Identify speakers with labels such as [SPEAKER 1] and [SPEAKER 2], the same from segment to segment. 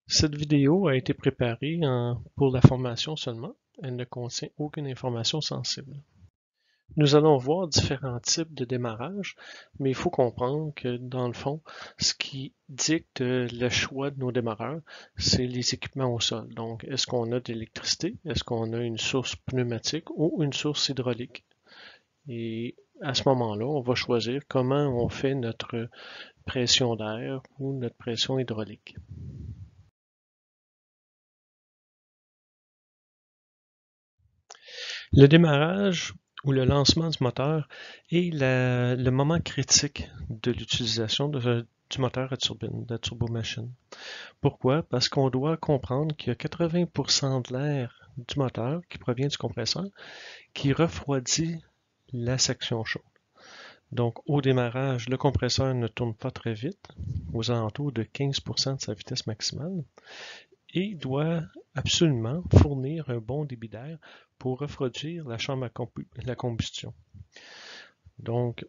[SPEAKER 1] Cette vidéo a été préparée pour la formation seulement. Elle ne contient aucune information sensible. Nous allons voir différents types de démarrage, mais il faut comprendre que dans le fond, ce qui dicte le choix de nos démarreurs, c'est les équipements au sol. Donc, est-ce qu'on a de l'électricité? Est-ce qu'on a une source pneumatique ou une source hydraulique? Et à ce moment-là, on va choisir comment on fait notre pression d'air ou notre pression hydraulique. Le démarrage ou le lancement du moteur est le moment critique de l'utilisation du moteur à turbine, de la turbomachine. Pourquoi? Parce qu'on doit comprendre qu'il y a 80% de l'air du moteur qui provient du compresseur qui refroidit la section chaude. Donc, au démarrage, le compresseur ne tourne pas très vite, aux alentours de 15% de sa vitesse maximale, et doit absolument fournir un bon débit d'air pour refroidir la chambre à la combustion. Donc,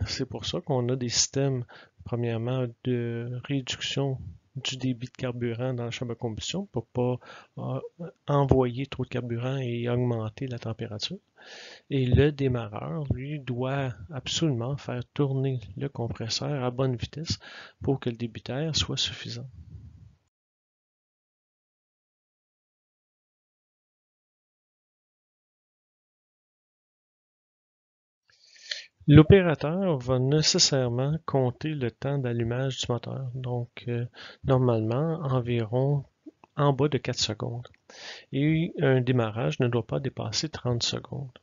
[SPEAKER 1] c'est pour ça qu'on a des systèmes, premièrement, de réduction du débit de carburant dans la chambre à combustion pour ne pas envoyer trop de carburant et augmenter la température. Et le démarreur, lui, doit absolument faire tourner le compresseur à bonne vitesse pour que le débit d'air soit suffisant. L'opérateur va nécessairement compter le temps d'allumage du moteur, donc normalement environ en bas de 4 secondes. Et un démarrage ne doit pas dépasser 30 secondes.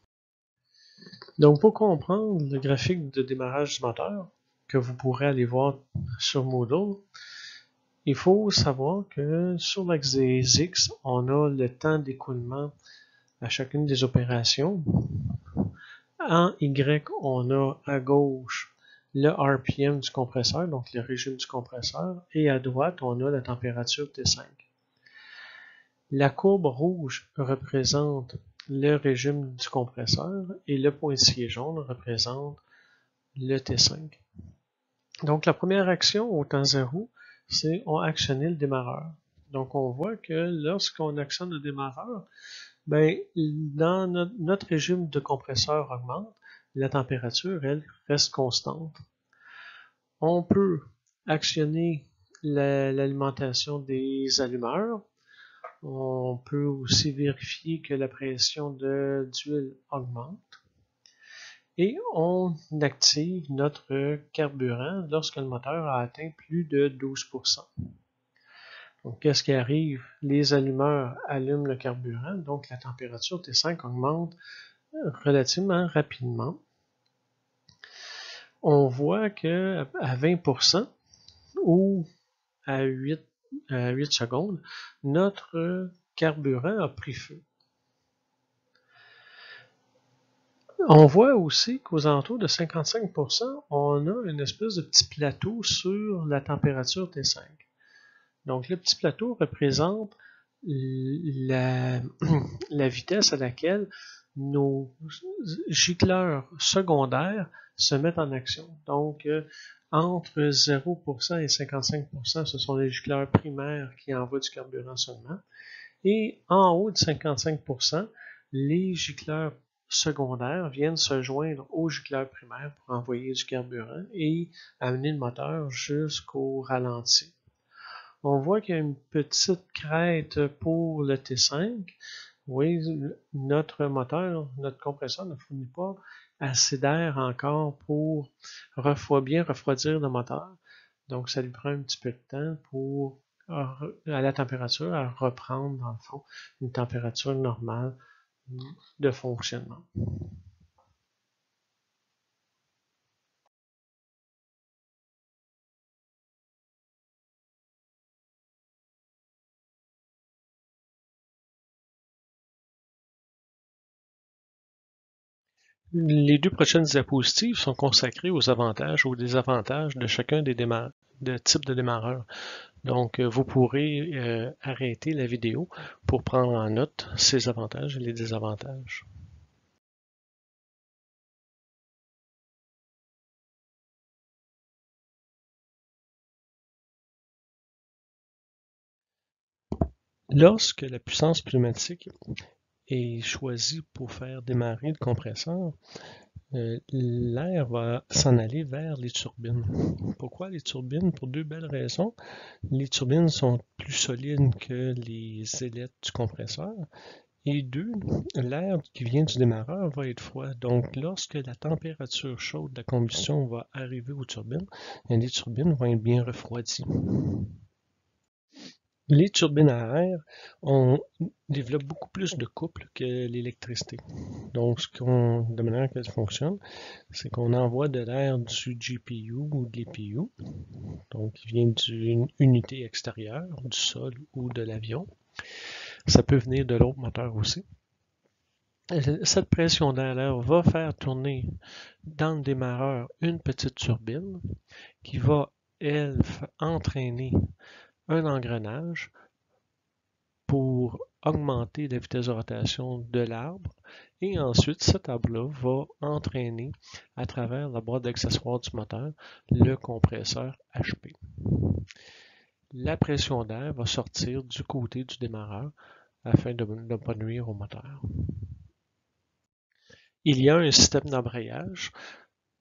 [SPEAKER 1] Donc pour comprendre le graphique de démarrage du moteur, que vous pourrez aller voir sur Moodle, il faut savoir que sur l'axe des X, on a le temps d'écoulement à chacune des opérations. En Y, on a à gauche le RPM du compresseur, donc le régime du compresseur, et à droite, on a la température T5. La courbe rouge représente le régime du compresseur et le pointillé jaune représente le T5. Donc la première action au temps zéro, c'est on actionner le démarreur. Donc on voit que lorsqu'on actionne le démarreur, ben, dans notre régime de compresseur augmente, la température, elle, reste constante. On peut actionner l'alimentation des allumeurs. On peut aussi vérifier que la pression d'huile augmente. Et on active notre carburant lorsque le moteur a atteint plus de 12%. Donc, qu'est-ce qui arrive? Les allumeurs allument le carburant, donc la température T5 augmente relativement rapidement. On voit que à 20% ou à 8 secondes, notre carburant a pris feu. On voit aussi qu'aux alentours de 55%, on a une espèce de petit plateau sur la température T5. Donc, le petit plateau représente la, la vitesse à laquelle nos gicleurs secondaires se mettent en action. Donc, entre 0% et 55%, ce sont les gicleurs primaires qui envoient du carburant seulement. Et en haut de 55%, les gicleurs secondaires viennent se joindre aux gicleurs primaires pour envoyer du carburant et amener le moteur jusqu'au ralenti. On voit qu'il y a une petite crête pour le T5. Oui, notre moteur, notre compresseur ne fournit pas assez d'air encore pour bien refroidir le moteur. Donc, ça lui prend un petit peu de temps pour, à la température, à reprendre, dans le fond, une température normale de fonctionnement. Les deux prochaines diapositives sont consacrées aux avantages ou désavantages de chacun des types de démarreurs. Donc, vous pourrez arrêter la vidéo pour prendre en note ces avantages et les désavantages. Lorsque la puissance pneumatique est choisie pour faire démarrer le compresseur, l'air va s'en aller vers les turbines. Pourquoi les turbines? Pour deux belles raisons. Les turbines sont plus solides que les ailettes du compresseur. Et deux, l'air qui vient du démarreur va être froid. Donc, lorsque la température chaude de la combustion va arriver aux turbines, les turbines vont être bien refroidies. Les turbines à air développent beaucoup plus de couple que l'électricité. Donc, de manière qu'elles fonctionnent, c'est qu'on envoie de l'air du GPU ou de l'EPU, donc qui vient d'une unité extérieure, du sol ou de l'avion. Ça peut venir de l'autre moteur aussi. Cette pression d'air va faire tourner dans le démarreur une petite turbine qui va, elle, entraîner un engrenage pour augmenter la vitesse de rotation de l'arbre et ensuite cet arbre-là va entraîner à travers la boîte d'accessoires du moteur le compresseur HP. La pression d'air va sortir du côté du démarreur afin de ne pas nuire au moteur. Il y a un système d'embrayage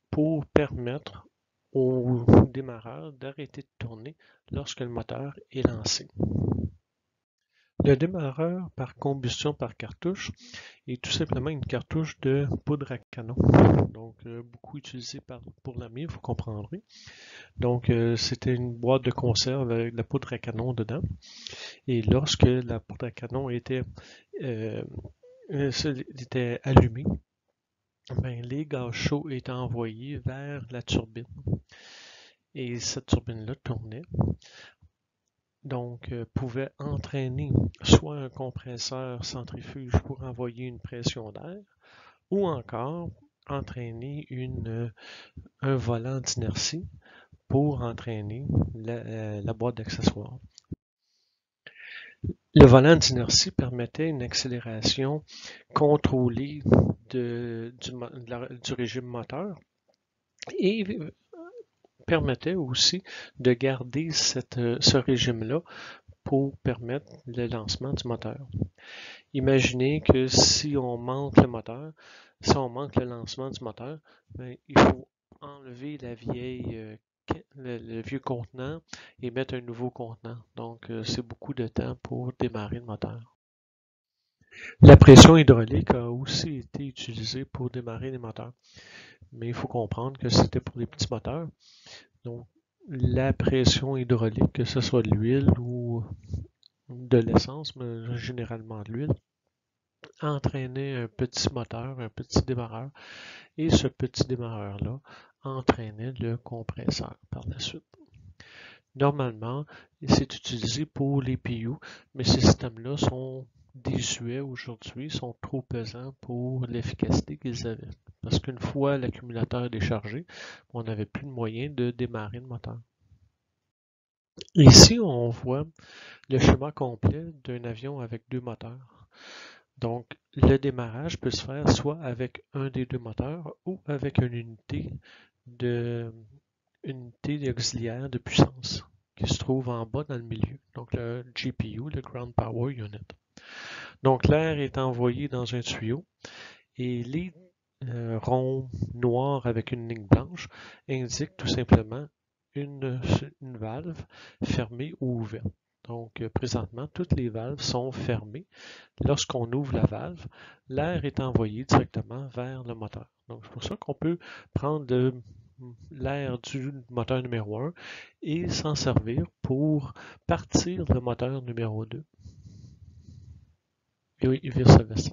[SPEAKER 1] pour permettre au démarreur d'arrêter de tourner lorsque le moteur est lancé. Le démarreur par combustion par cartouche est tout simplement une cartouche de poudre à canon. Donc, beaucoup utilisée pour l'armée, vous comprendrez. Donc, c'était une boîte de conserve avec de la poudre à canon dedans. Et lorsque la poudre à canon était allumée, ben, les gaz chauds étaient envoyés vers la turbine. Et cette turbine-là tournait. Donc, pouvait entraîner soit un compresseur centrifuge pour envoyer une pression d'air, ou encore entraîner un volant d'inertie pour entraîner la boîte d'accessoires. Le volant d'inertie permettait une accélération contrôlée du régime moteur et permettait aussi de garder ce régime-là pour permettre le lancement du moteur. Imaginez que si on manque le moteur, si on manque le lancement du moteur, bien, il faut enlever le vieux contenant et mettre un nouveau contenant. Donc, c'est beaucoup de temps pour démarrer le moteur. La pression hydraulique a aussi été utilisée pour démarrer les moteurs. Mais il faut comprendre que c'était pour les petits moteurs. Donc, la pression hydraulique, que ce soit de l'huile ou de l'essence, mais généralement de l'huile, entraînait un petit moteur, un petit démarreur, et ce petit démarreur-là entraînait le compresseur par la suite. Normalement, c'est utilisé pour les PU, mais ces systèmes-là sont désuets aujourd'hui, sont trop pesants pour l'efficacité qu'ils avaient. Parce qu'une fois l'accumulateur déchargé, on n'avait plus de moyen de démarrer le moteur. Ici, on voit le schéma complet d'un avion avec deux moteurs. Donc, le démarrage peut se faire soit avec un des deux moteurs ou avec une unité auxiliaire de puissance qui se trouve en bas dans le milieu. Donc, le GPU, le Ground Power Unit. Donc, l'air est envoyé dans un tuyau et les ronds noirs avec une ligne blanche indiquent tout simplement une valve fermée ou ouverte. Donc, présentement, toutes les valves sont fermées. Lorsqu'on ouvre la valve, l'air est envoyé directement vers le moteur. Donc, c'est pour ça qu'on peut prendre l'air du moteur numéro 1 et s'en servir pour partir le moteur numéro 2. Et vice versa.